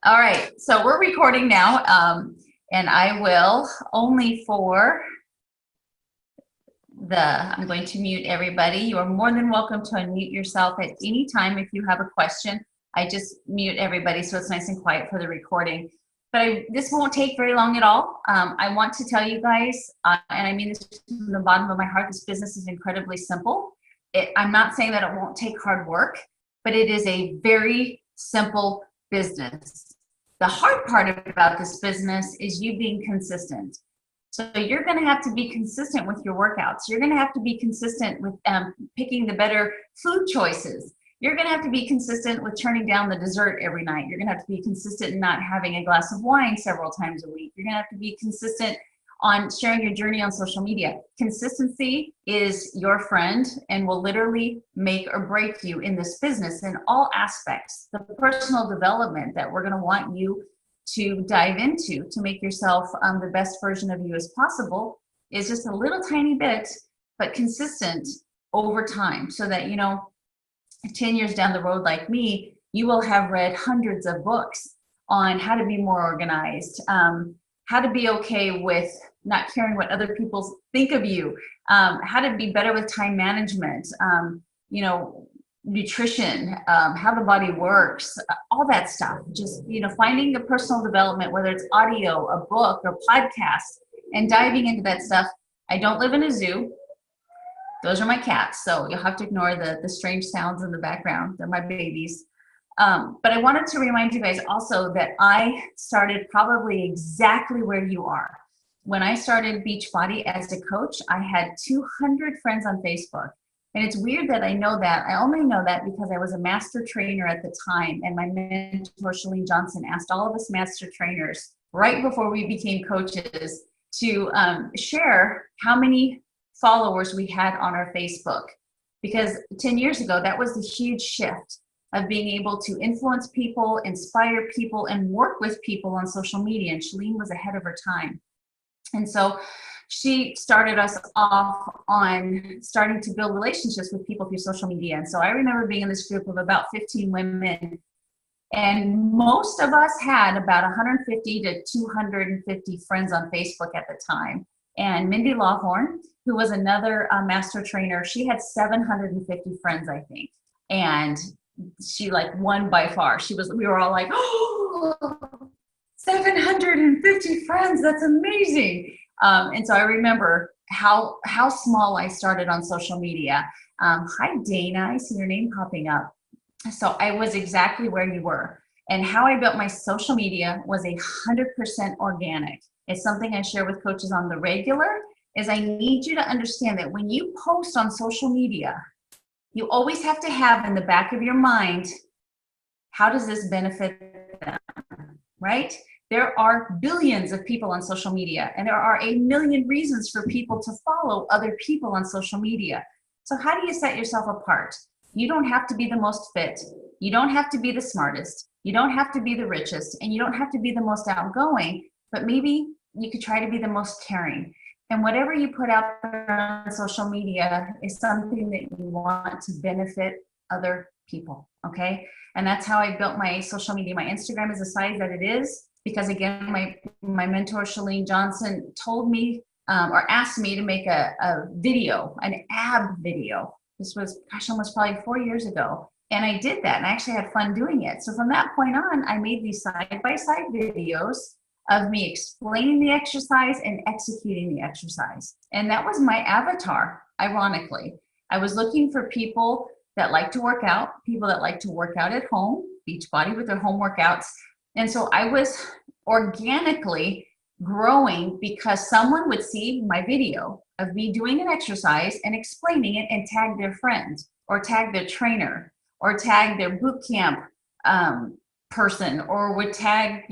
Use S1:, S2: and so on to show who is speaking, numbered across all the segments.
S1: All right, so we're recording now, and I will only for I'm going to mute everybody. You are more than welcome to unmute yourself at any time if you have a question. I just mute everybody so it's nice and quiet for the recording. But this won't take very long at all. I want to tell you guys, and I mean this from the bottom of my heart, this business is incredibly simple. I'm not saying that it won't take hard work, but it is a very simple business. The hard part about this business is you being consistent. So you're going to have to be consistent with your workouts. You're going to have to be consistent with picking the better food choices. You're going to have to be consistent with turning down the dessert every night. You're going to have to be consistent in not having a glass of wine several times a week. You're going to have to be consistent on sharing your journey on social media. Consistency is your friend and will literally make or break you in this business in all aspects. The personal development that we're going to want you to dive into to make yourself the best version of you as possible is just a little tiny bit, but consistent over time, so that 10 years down the road, like me, you will have read hundreds of books on how to be more organized, how to be okay with not caring what other people think of you, how to be better with time management, nutrition, how the body works, all that stuff. Just, finding the personal development, whether it's audio, a book, or podcast, and diving into that stuff. I don't live in a zoo. Those are my cats, so you'll have to ignore the strange sounds in the background. They're my babies. But I wanted to remind you guys also that I started probably exactly where you are. When I started Beachbody as a coach, I had 200 friends on Facebook. And it's weird that I know that. I only know that because I was a master trainer at the time, and my mentor, Chalene Johnson, asked all of us master trainers right before we became coaches to share how many followers we had on our Facebook. Because 10 years ago, that was the huge shift of being able to influence people, inspire people, and work with people on social media. And Chalene was ahead of her time. And so she started us off on starting to build relationships with people through social media. And so I remember being in this group of about 15 women, and most of us had about 150 to 250 friends on Facebook at the time. And Mindy Lawhorn, who was another master trainer, she had 750 friends, I think. And she won by far. We were all like, oh, 750 friends, that's amazing. And so I remember how small I started on social media. Hi, Dana, I see your name popping up. So I was exactly where you were. And how I built my social media was 100% organic. It's something I share with coaches on the regular, is I need you to understand that when you post on social media, you always have to have in the back of your mind, how does this benefit them, right? There are billions of people on social media, and there are a million reasons for people to follow other people on social media. So how do you set yourself apart? You don't have to be the most fit. You don't have to be the smartest. You don't have to be the richest, and you don't have to be the most outgoing, but maybe you could try to be the most caring. And whatever you put out there on social media is something that you want to benefit other people, okay? And that's how I built my social media. My Instagram is the size that it is because, again, my mentor, Chalene Johnson, told me or asked me to make a video, an ab video. This was, almost probably 4 years ago. And I did that, and I actually had fun doing it. So from that point on, I made these side-by-side videos of me explaining the exercise and executing the exercise. And that was my avatar, ironically. I was looking for people that like to work out, people that like to work out at home, Beachbody with their home workouts. And so I was organically growing because someone would see my video of me doing an exercise and explaining it and tag their friend or tag their trainer or tag their boot camp person, or would tag,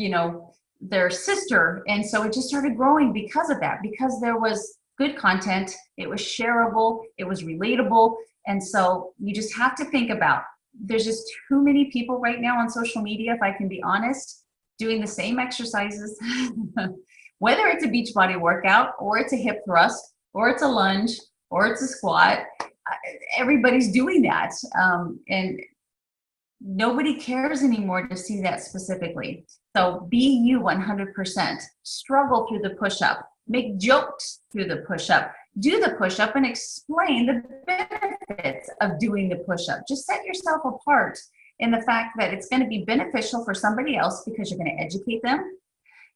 S1: their sister. And so it just started growing because of that, because there was good content, it was shareable, it was relatable. And so you just have to think about, there's just too many people right now on social media, if I can be honest, doing the same exercises, whether it's a Beachbody workout or it's a hip thrust or it's a lunge or it's a squat. Everybody's doing that. And Nobody cares anymore to see that specifically. So be you 100%. Struggle through the push-up. Make jokes through the push-up. Do the push-up and explain the benefits of doing the push-up. Just set yourself apart in the fact that it's going to be beneficial for somebody else because you're going to educate them.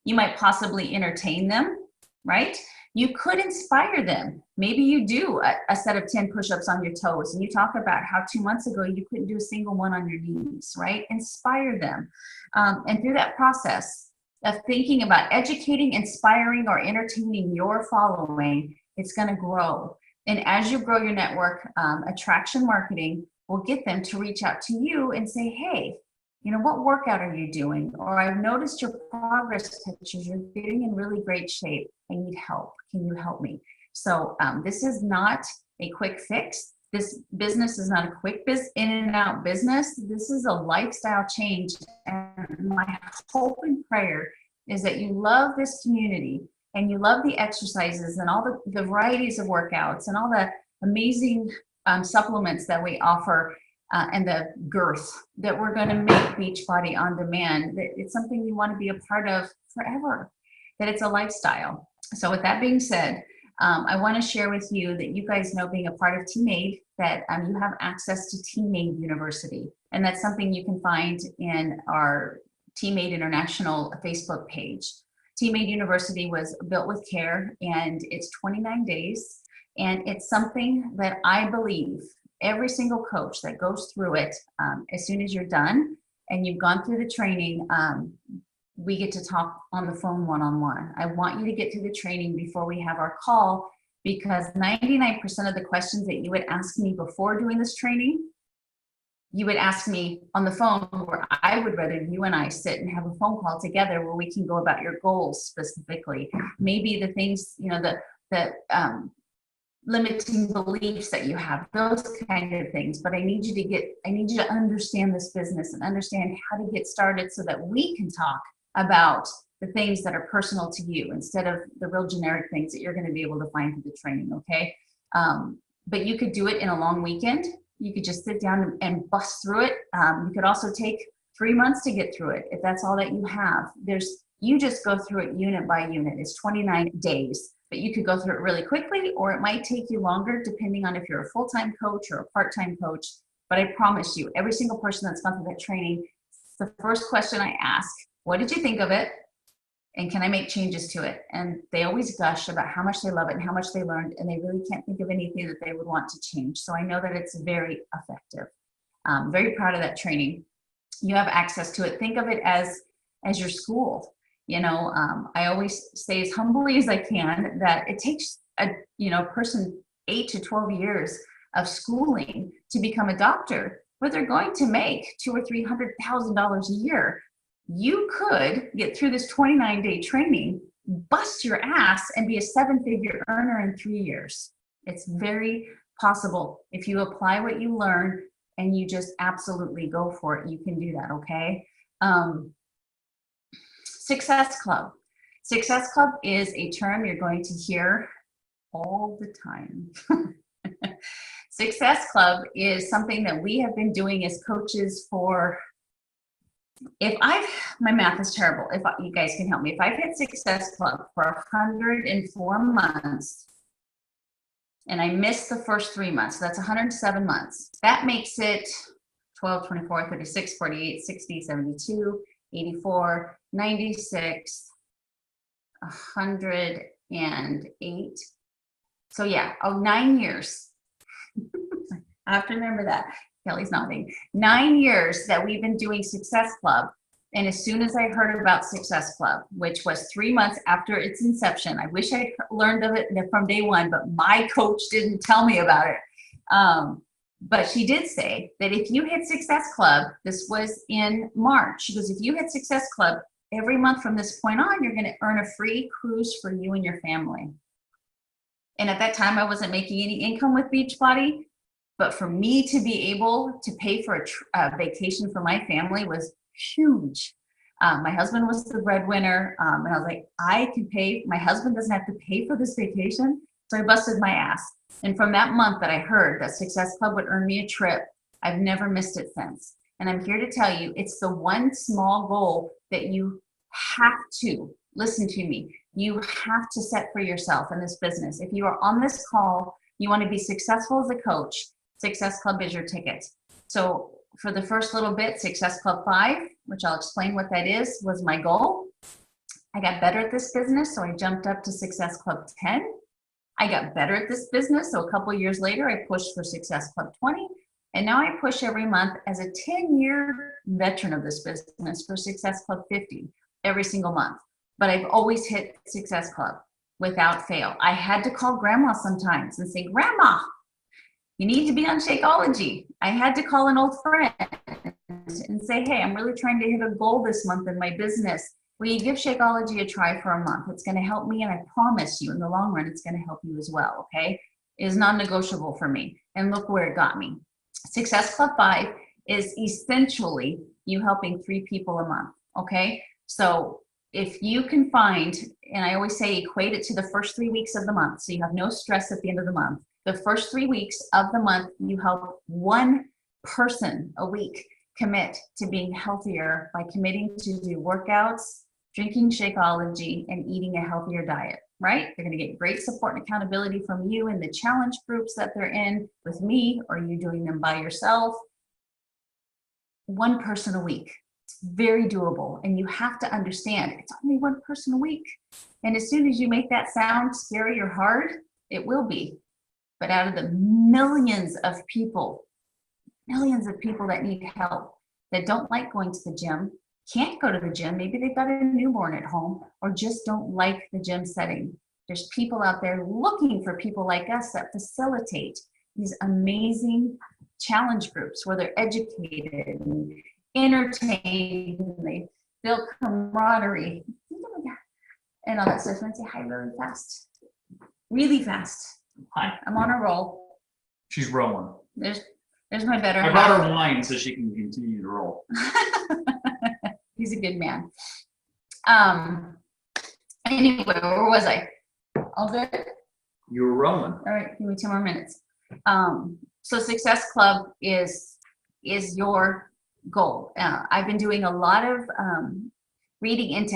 S1: You might possibly entertain them, right? You could inspire them. Maybe you do a set of 10 push-ups on your toes and you talk about how 2 months ago you couldn't do a single one on your knees, right? Inspire them. And through that process of thinking about educating, inspiring, or entertaining your following, it's going to grow. And as you grow your network, attraction marketing will get them to reach out to you and say, hey, you know, what workout are you doing? Or I've noticed your progress pictures. You're getting in really great shape. I need help. Can you help me? So this is not a quick fix. This business is not a quick in and out business. This is a lifestyle change. And my hope and prayer is that you love this community and you love the exercises and all the varieties of workouts and all the amazing supplements that we offer. And the girth that we're going to make Beachbody on demand. That it's something you want to be a part of forever, that it's a lifestyle. So with that being said, I want to share with you that you guys know, being a part of Teammade, that you have access to Teammade University. And that's something you can find in our Teammade International Facebook page. Teammade University was built with care, and it's 29 days. And it's something that I believe every single coach that goes through it, as soon as you're done and you've gone through the training, we get to talk on the phone one-on-one. I want you to get through the training before we have our call, because 99% of the questions that you would ask me before doing this training, you would ask me on the phone, where I would rather you and I sit and have a phone call together where we can go about your goals specifically. Maybe the things, you know, the limiting beliefs that you have, those kind of things. But I need you to understand this business and understand how to get started so that we can talk about the things that are personal to you instead of the real generic things that you're going to be able to find through the training. Okay. But you could do it in a long weekend. You could just sit down and bust through it. You could also take 3 months to get through it if that's all that you have. You just go through it unit by unit. It's 29 days. But you could go through it really quickly, or it might take you longer depending on if you're a full-time coach or a part-time coach. But I promise you, every single person that's gone through that training, the first question I ask, what did you think of it? And can I make changes to it? And they always gush about how much they love it and how much they learned, and they really can't think of anything that they would want to change. So I know that it's very effective. Very proud of that training. You have access to it. Think of it as your school. You know, I always say as humbly as I can that it takes a person 8 to 12 years of schooling to become a doctor, but they're going to make $200,000 or $300,000 a year. You could get through this 29-day training, bust your ass, and be a 7-figure earner in 3 years. It's very possible. If you apply what you learn and you just absolutely go for it, you can do that. Okay. Success Club. Success Club is a term you're going to hear all the time. Success Club is something that we have been doing as coaches for, my math is terrible. You guys can help me. If I've hit Success Club for 104 months and I missed the first 3 months, so that's 107 months. That makes it 12, 24, 36, 48, 60, 72, 84, 96, 108. So yeah, 9 years. I have to remember that. Kelly's nodding. 9 years that we've been doing Success Club. And as soon as I heard about Success Club, which was 3 months after its inception, I wish I learned of it from day one, but my coach didn't tell me about it. But she did say that if you hit Success Club, this was in March, she goes, if you hit Success Club, every month from this point on, you're going to earn a free cruise for you and your family. And at that time, I wasn't making any income with Beachbody, but for me to be able to pay for a vacation for my family was huge. My husband was the breadwinner, and I was like, I can pay, my husband doesn't have to pay for this vacation. So I busted my ass. And from that month that I heard that Success Club would earn me a trip, I've never missed it since. And I'm here to tell you, it's the one small goal that you have to, listen to me, you have to set for yourself in this business. If you are on this call, you want to be successful as a coach, Success Club is your ticket. So for the first little bit, Success Club 5, which I'll explain what that is, was my goal. I got better at this business, so I jumped up to Success Club 10. I got better at this business, so a couple of years later, I pushed for Success Club 20. And now I push every month as a 10-year veteran of this business for Success Club 50 every single month. But I've always hit Success Club without fail. I had to call grandma sometimes and say, Grandma, you need to be on Shakeology. I had to call an old friend and say, hey, I'm really trying to hit a goal this month in my business. Will you give Shakeology a try for a month? It's going to help me, and I promise you in the long run, it's going to help you as well, okay? It is non-negotiable for me, and look where it got me. Success Club 5 is essentially you helping 3 people a month, okay? So if you can find, and I always say equate it to the first 3 weeks of the month, so you have no stress at the end of the month. The first 3 weeks of the month, you help 1 person a week commit to being healthier by committing to do workouts, drinking Shakeology, and eating a healthier diet, right? They're going to get great support and accountability from you in the challenge groups that they're in with me, or you doing them by yourself. 1 person a week. It's very doable, and you have to understand it's only 1 person a week. And as soon as you make that sound scary or hard, it will be. But out of the millions of people that need help, that don't like going to the gym, can't go to the gym, maybe they've got a newborn at home, or just don't like the gym setting. There's people out there looking for people like us that facilitate these amazing challenge groups where they're educated and entertained, and they build camaraderie and all that stuff. And say hi really fast. Really fast.
S2: Hi.
S1: I'm on a roll.
S2: She's rolling.
S1: There's my better
S2: I
S1: half.
S2: brought her wine so she can continue to roll.
S1: He's a good man. Anyway, where was I? All good?
S2: You were rolling.
S1: All right, give me 2 more minutes. So Success Club is your goal. I've been doing a lot of reading into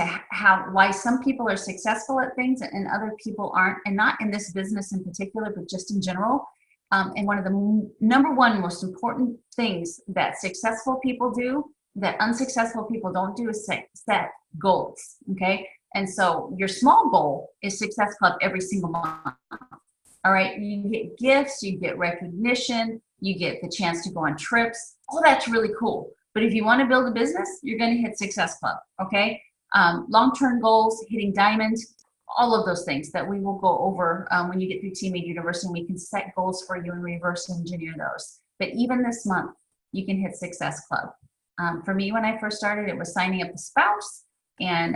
S1: why some people are successful at things and other people aren't, and not in this business in particular, but just in general. And one of the number 1 most important things that successful people do that unsuccessful people don't do is set goals, okay? And so your small goal is Success Club every single month, all right? You get gifts, you get recognition, you get the chance to go on trips. All that's really cool. But if you want to build a business, you're going to hit Success Club, okay? Long-term goals, hitting diamond, all of those things that we will go over when you get through Teammate University, and we can set goals for you and reverse engineer those. But even this month, you can hit Success Club. For me, when I first started, it was signing up a spouse and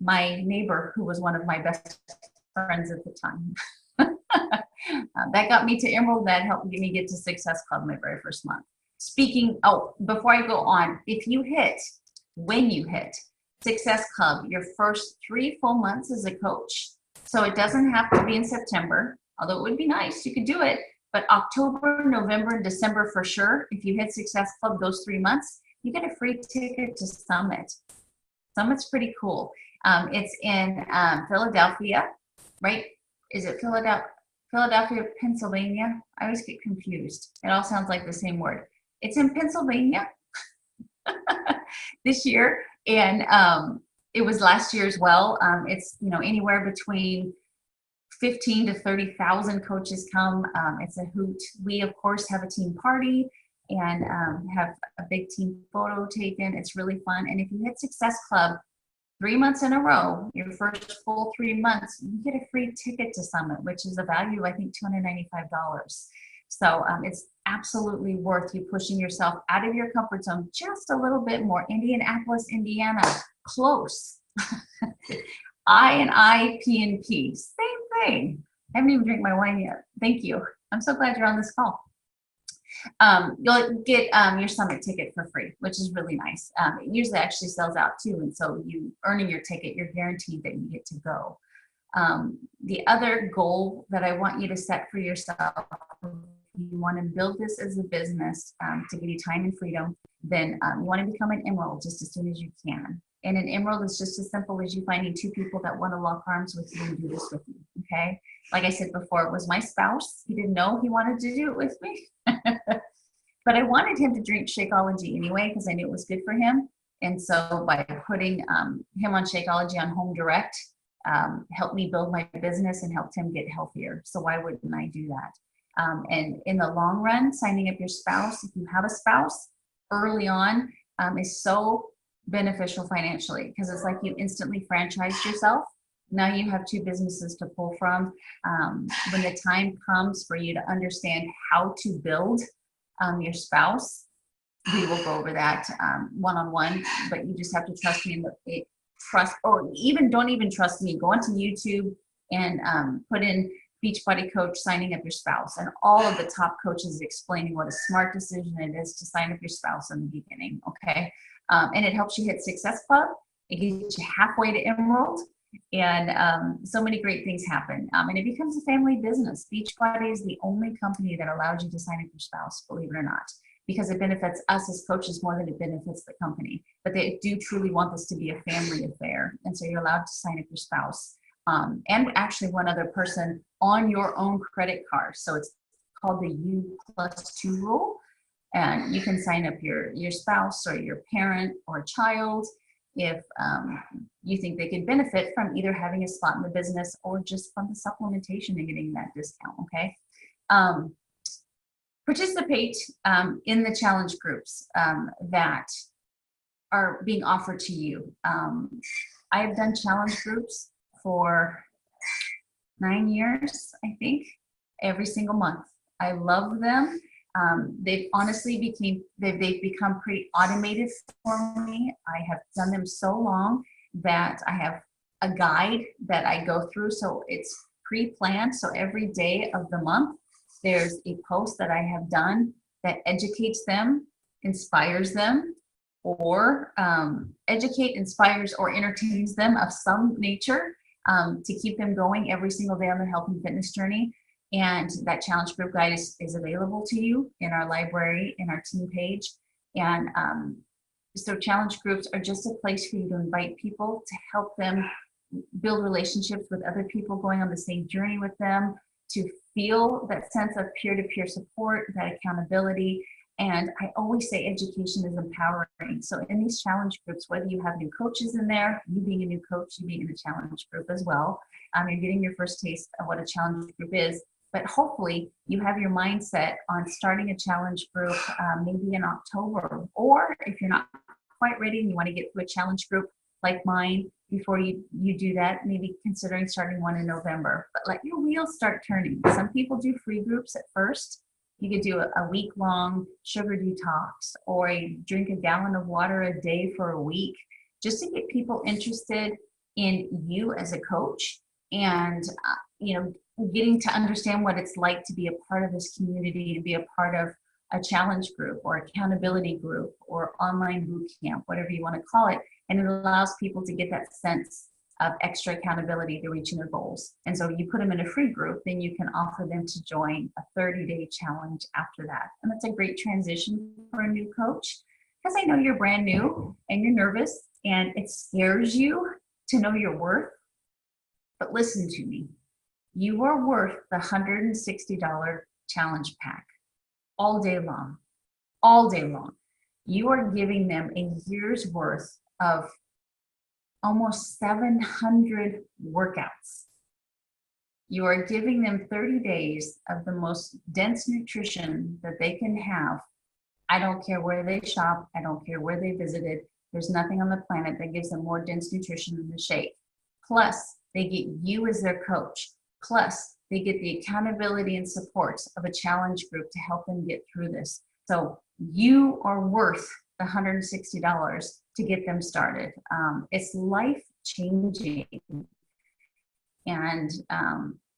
S1: my neighbor, who was one of my best friends at the time. That got me to Emerald. That helped me get to Success Club my very first month. Before I go on, when you hit Success Club, your first 3 full months as a coach, so it doesn't have to be in September, although it would be nice, you could do it, but October, November, and December for sure, if you hit Success Club those 3 months, you get a free ticket to Summit. Summit's pretty cool. It's in Philadelphia, right? Is it Philadelphia, Pennsylvania? I always get confused. It all sounds like the same word. It's in Pennsylvania this year, and it was last year as well. It's anywhere between 15 to 30,000 coaches come. It's a hoot. We of course have a team party and have a big team photo taken. It's really fun. And if you hit Success Club 3 months in a row, your first full 3 months, you get a free ticket to Summit, which is a value, I think, $295. So it's absolutely worth you pushing yourself out of your comfort zone just a little bit more. Indianapolis, Indiana, close. P&P, same thing. I haven't even drank my wine yet. Thank you. I'm so glad you're on this call. You'll get your Summit ticket for free, which is really nice. It usually actually sells out too, and so you earning your ticket, you're guaranteed that you get to go. The other goal that I want you to set for yourself you want to build this as a business to give you time and freedom, then you want to become an emerald just as soon as you can. And an emerald is just as simple as you finding two people that want to lock arms with you and do this with you, okay? Like I said before, it was my spouse. He didn't know he wanted to do it with me. But I wanted him to drink Shakeology anyway because I knew it was good for him. And so by putting him on Shakeology on Home Direct, helped me build my business and helped him get healthier. So why wouldn't I do that? And in the long run, signing up your spouse, if you have a spouse, early on is so beneficial financially because it's like you instantly franchised yourself. Now you have two businesses to pull from. When the time comes for you to understand how to build your spouse, we will go over that one-on-one, but you just have to trust me and trust, or even don't even trust me. Go onto YouTube and put in Beachbody Coach signing up your spouse, and all of the top coaches explaining what a smart decision it is to sign up your spouse in the beginning, okay? And it helps you hit Success Club. It gets you halfway to Emerald, and so many great things happen. And it becomes a family business. Beachbody is the only company that allows you to sign up your spouse, believe it or not, because it benefits us as coaches more than it benefits the company. But they do truly want this to be a family affair. And so you're allowed to sign up your spouse and actually one other person on your own credit card. So it's called the U+2 rule. And you can sign up your spouse or your parent or child if you think they could benefit from either having a spot in the business or just from the supplementation and getting that discount, okay? Participate in the challenge groups that are being offered to you. I have done challenge groups for 9 years, I think, every single month. I love them. They've honestly they've become pretty automated for me. I have done them so long that I have a guide that I go through. So it's pre-planned. So every day of the month, there's a post that I have done that educates them, inspires them, or educate, inspires, or entertains them of some nature to keep them going every single day on their health and fitness journey. And that challenge group guide is available to you in our library, in our team page. And so challenge groups are just a place for you to invite people to help them build relationships with other people going on the same journey with them, to feel that sense of peer-to-peer support, that accountability. And I always say education is empowering. So in these challenge groups, whether you have new coaches in there, you being a new coach, you being in the challenge group as well, you're getting your first taste of what a challenge group is. But hopefully you have your mindset on starting a challenge group maybe in October, or if you're not quite ready and you want to get to a challenge group like mine before you do that, maybe considering starting one in November. But let your wheels start turning. Some people do free groups at first. You could do a week-long sugar detox, or drink a gallon of water a day for a week, just to get people interested in you as a coach, and getting to understand what it's like to be a part of this community and be a part of a challenge group or accountability group or online boot camp, whatever you want to call it. And it allows people to get that sense of extra accountability to reaching their goals. And so you put them in a free group, then you can offer them to join a 30-day challenge after that. And that's a great transition for a new coach, because I know you're brand new and you're nervous and it scares you to know your worth. But listen to me, you are worth the $160 challenge pack all day long, all day long. You are giving them a year's worth of almost 700 workouts. You are giving them 30 days of the most dense nutrition that they can have. I don't care where they shop. I don't care where they visited. There's nothing on the planet that gives them more dense nutrition than the shake. Plus, they get you as their coach. Plus, they get the accountability and support of a challenge group to help them get through this. So you are worth the $160 to get them started. It's life-changing. And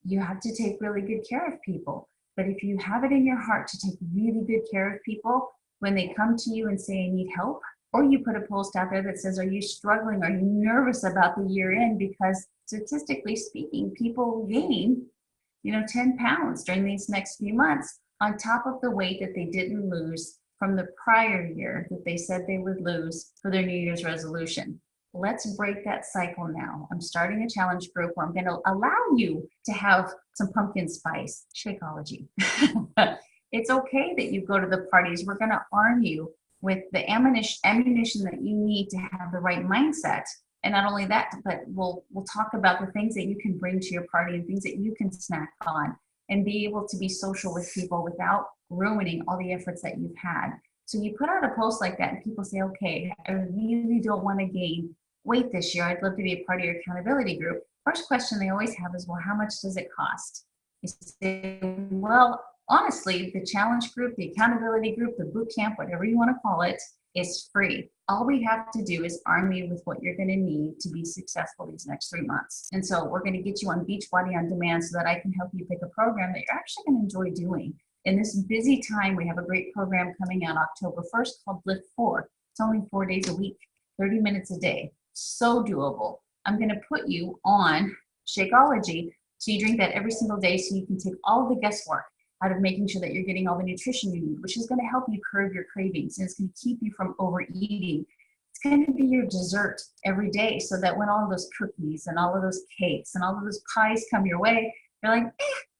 S1: you have to take really good care of people. But if you have it in your heart to take really good care of people, when they come to you and say, I need help, or you put a post out there that says, are you struggling? Are you nervous about the year end? Because statistically speaking, people gain 10 pounds during these next few months. on top of the weight that they didn't lose from the prior year that they said they would lose for their New Year's resolution. Let's break that cycle now. I'm starting a challenge group where I'm going to allow you to have some pumpkin spice Shakeology. It's okay that you go to the parties. We're going to arm you with the ammunition that you need to have the right mindset. And not only that, but we'll talk about the things that you can bring to your party and things that you can snack on and be able to be social with people without ruining all the efforts that you've had. So you put out a post like that and people say, okay, I really don't want to gain weight this year. I'd love to be a part of your accountability group. First question they always have is, well, how much does it cost? You say, well, honestly, the challenge group, the accountability group, the boot camp, whatever you want to call it, is free. All we have to do is arm you with what you're going to need to be successful these next 3 months. And so we're going to get you on Beachbody on Demand so that I can help you pick a program that you're actually going to enjoy doing. In this busy time, we have a great program coming out October 1st called Lift 4. It's only 4 days a week, 30 minutes a day. So doable. I'm going to put you on Shakeology so you drink that every single day so you can take all the guesswork out of making sure that you're getting all the nutrition you need, which is going to help you curb your cravings, and it's going to keep you from overeating. It's going to be your dessert every day so that when all of those cookies and all of those cakes and all of those pies come your way, you're like,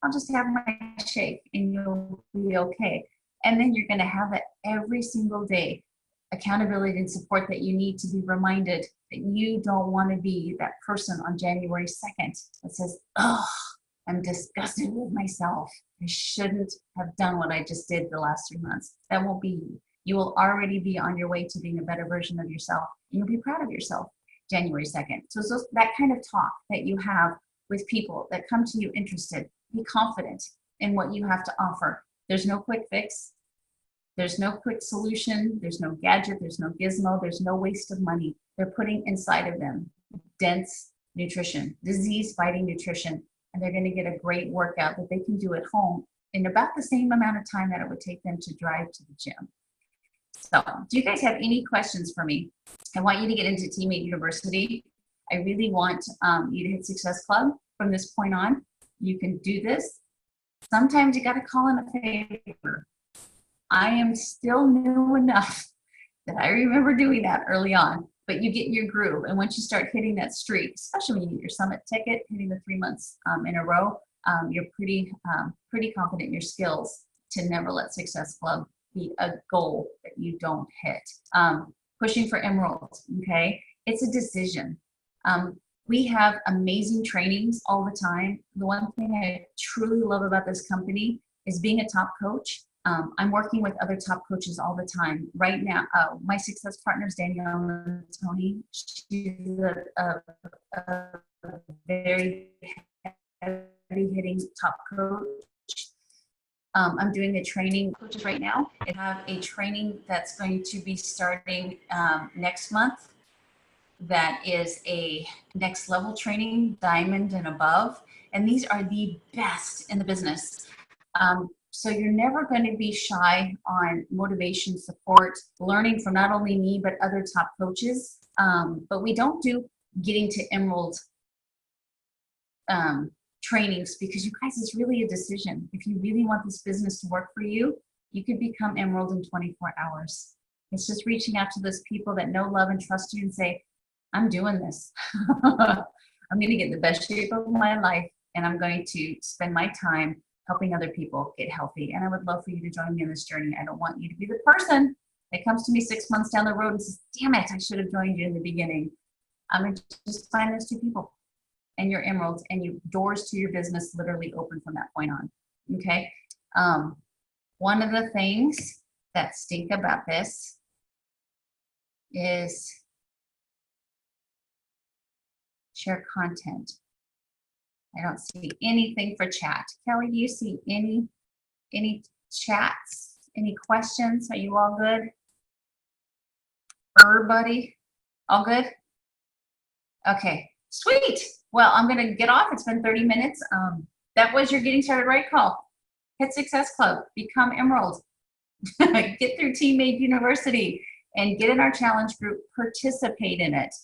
S1: I'll just have my shake and you'll be okay. And then you're going to have it every single day, accountability and support that you need to be reminded that you don't want to be that person on January 2nd that says, oh, I'm disgusted with myself. I shouldn't have done what I just did the last 3 months. That won't be you. You will already be on your way to being a better version of yourself. And you'll be proud of yourself January 2nd. So that kind of talk that you have with people that come to you interested, be confident in what you have to offer. There's no quick fix. There's no quick solution. There's no gadget. There's no gizmo. There's no waste of money. They're putting inside of them dense nutrition, disease-fighting nutrition, and they're going to get a great workout that they can do at home in about the same amount of time that it would take them to drive to the gym. So, do you guys have any questions for me? I want you to get into Teammate University. I really want you to hit Success Club from this point on. You can do this. Sometimes you got to call in a favor. I am still new enough that I remember doing that early on, but you get your groove. And once you start hitting that streak, especially when you get your summit ticket, hitting the 3 months in a row, you're pretty confident in your skills to never let Success Club be a goal that you don't hit. Pushing for Emerald, okay? It's a decision. We have amazing trainings all the time. The one thing I truly love about this company is being a top coach. I'm working with other top coaches all the time. Right now, my success partner is Danielle Tony. She's a very heavy-hitting top coach. I'm doing a training coaches right now. I have a training that's going to be starting next month. That is a next level training, diamond and above. And these are the best in the business. So you're never going to be shy on motivation, support, learning from not only me, but other top coaches. But we don't do getting to Emerald trainings because you guys, it's really a decision. If you really want this business to work for you, you could become Emerald in 24 hours. It's just reaching out to those people that know, love, and trust you and say, I'm doing this. I'm going to get in the best shape of my life, and I'm going to spend my time helping other people get healthy. And I would love for you to join me on this journey. I don't want you to be the person that comes to me 6 months down the road and says, damn it, I should have joined you in the beginning. I'm going to just find those two people and your emeralds, and you doors to your business literally open from that point on. Okay. One of the things that stink about this is share content. I don't see anything for chat. Kelly, do you see any chats? Any questions? Are you all good? Everybody, all good? Okay, sweet. Well, I'm gonna get off. It's been 30 minutes. That was your Getting Started Right call. Hit Success Club, become Emerald, get through Teammate University, and get in our challenge group, participate in it.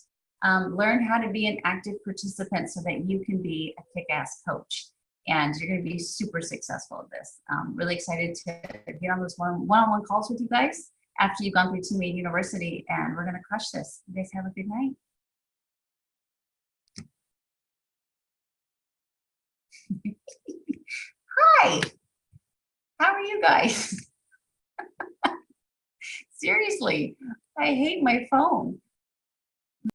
S1: Learn how to be an active participant so that you can be a kick-ass coach. and you're going to be super successful at this. Really excited to get on those one-on-one calls with you guys after you've gone through Teammate University, and we're going to crush this. You guys have a good night. Hi, how are you guys? Seriously, I hate my phone.